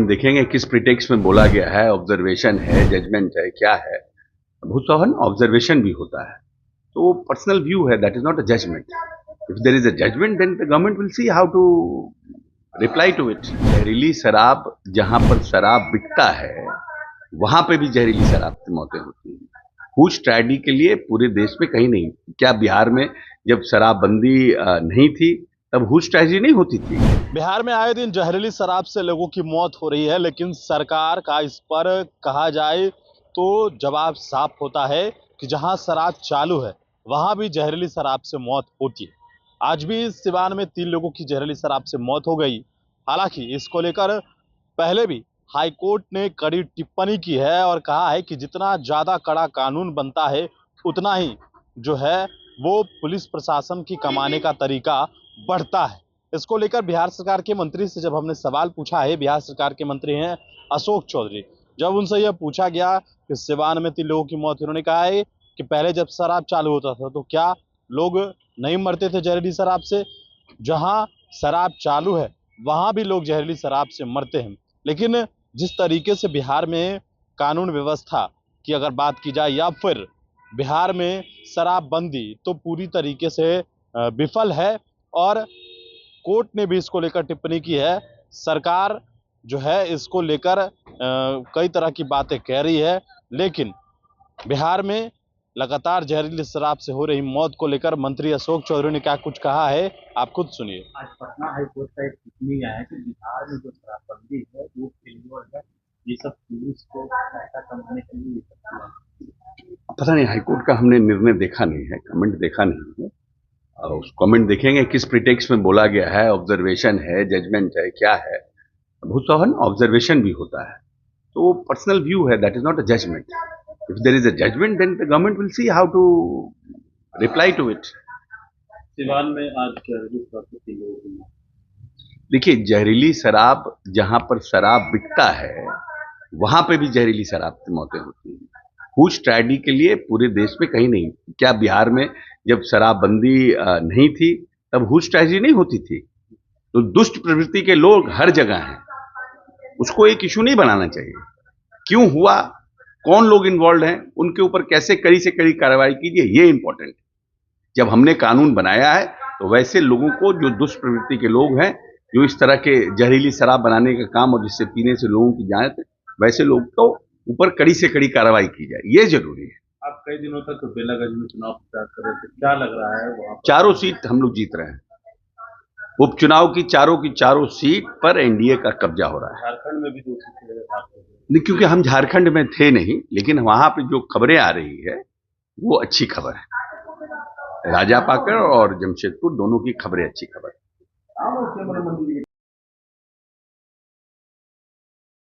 देखेंगे किस प्रिटेक्स्ट में बोला गया है, ऑब्जर्वेशन है, जजमेंट है, क्या है। भूतोहन ऑब्जर्वेशन भी होता है, तो वो पर्सनल व्यू है, that is not a judgment. If there is a judgment then the government will see how to reply to it. जहरीली शराब जहां पर शराब बिकता है वहां पे भी जहरीली शराब की मौतें होती हैं। हुश ट्रेजेडी के लिए पूरे देश में कहीं नहीं। क्या बिहार में जब शराबबंदी नहीं थी तब हुश ट्रेजेडी नहीं होती थी? बिहार में आए दिन जहरीली शराब से लोगों की मौत हो रही है, लेकिन सरकार का इस पर कहा जाए तो जवाब साफ होता है कि जहां शराब चालू है वहां भी जहरीली शराब से मौत होती है। आज भी सिवान में 3 लोगों की जहरीली शराब से मौत हो गई। हालांकि इसको लेकर पहले भी हाई कोर्ट ने कड़ी टिप्पणी की है और कहा है कि जितना ज्यादा कड़ा कानून बनता है उतना ही जो है वो पुलिस प्रशासन की कमाने का तरीका बढ़ता है। इसको लेकर बिहार सरकार के मंत्री से जब हमने सवाल पूछा है, बिहार सरकार के मंत्री हैं अशोक चौधरी, जब उनसे यह पूछा गया कि सिवान में 3 लोगों की मौत, उन्होंने कहा है कि पहले जब शराब चालू होता था तो क्या लोग नहीं मरते थे जहरीली शराब से? जहां शराब चालू है वहां भी लोग जहरीली शराब से मरते हैं। लेकिन जिस तरीके से बिहार में कानून व्यवस्था की अगर बात की जाए या फिर बिहार में शराबबंदी तो पूरी तरीके से विफल है और कोर्ट ने भी इसको लेकर टिप्पणी की है। सरकार जो है इसको लेकर कई तरह की बातें कह रही है, लेकिन बिहार में लगातार जहरीली शराब से हो रही मौत को लेकर मंत्री अशोक चौधरी ने क्या कुछ कहा है, आप खुद सुनिए। आज पटना हाई कोर्ट का एक टिप्पणी आया है कि बिहार में जो शराबबंदी है वो फेलियर है। ये सब पुलिस को पैसा कमाने के लिए ये सब किया। पता नहीं, हाईकोर्ट का हमने निर्णय देखा नहीं है, कमेंट देखा नहीं है। और उस कमेंट देखेंगे किस प्रिटेक्स्ट में बोला गया है, ऑब्जर्वेशन है, जजमेंट है, क्या है। भूतोहन ऑब्जर्वेशन भी होता है, तो वो पर्सनल व्यू है, that is not a judgment. If there is a judgment then the government will see how to reply to it. Siwan में आज जहरीली शराब से 3 लोगों की मौत। देखिए, जहरीली शराब जहां पर शराब बिकता है वहां पे भी जहरीली शराब की मौतें होती हैं। हुश ट्रेजेडी के लिए पूरे देश में कहीं नहीं। क्या बिहार में जब शराबबंदी नहीं थी तब हुश ट्रेजेडी नहीं होती थी? तो दुष्ट प्रवृत्ति के लोग हर जगह हैं, उसको एक इशू नहीं बनाना चाहिए। क्यों हुआ, कौन लोग इन्वॉल्व हैं, उनके ऊपर कैसे कड़ी से कड़ी कार्रवाई कीजिए, ये इंपॉर्टेंट है। जब हमने कानून बनाया है तो वैसे लोगों को, जो दुष्ट प्रवृत्ति के लोग हैं, जो इस तरह के जहरीली शराब बनाने का काम और जिससे पीने से लोगों की जान, वैसे लोग को ऊपर कड़ी से कड़ी कार्रवाई की जाए, ये जरूरी है। आप कई दिनों तक बेलागंज में चुनाव प्रचार कर रहे थे, क्या लग रहा है वहाँ पर? चारों सीट हम लोग जीत रहे हैं। उपचुनाव की चारों सीट पर एनडीए का कब्जा हो रहा है। झारखंड में भी 2 सीटें नहीं, क्योंकि हम झारखंड में थे नहीं, लेकिन वहां पे जो खबरें आ रही है वो अच्छी खबर है। राजापाकड़ और जमशेदपुर दोनों की खबरें अच्छी खबर है।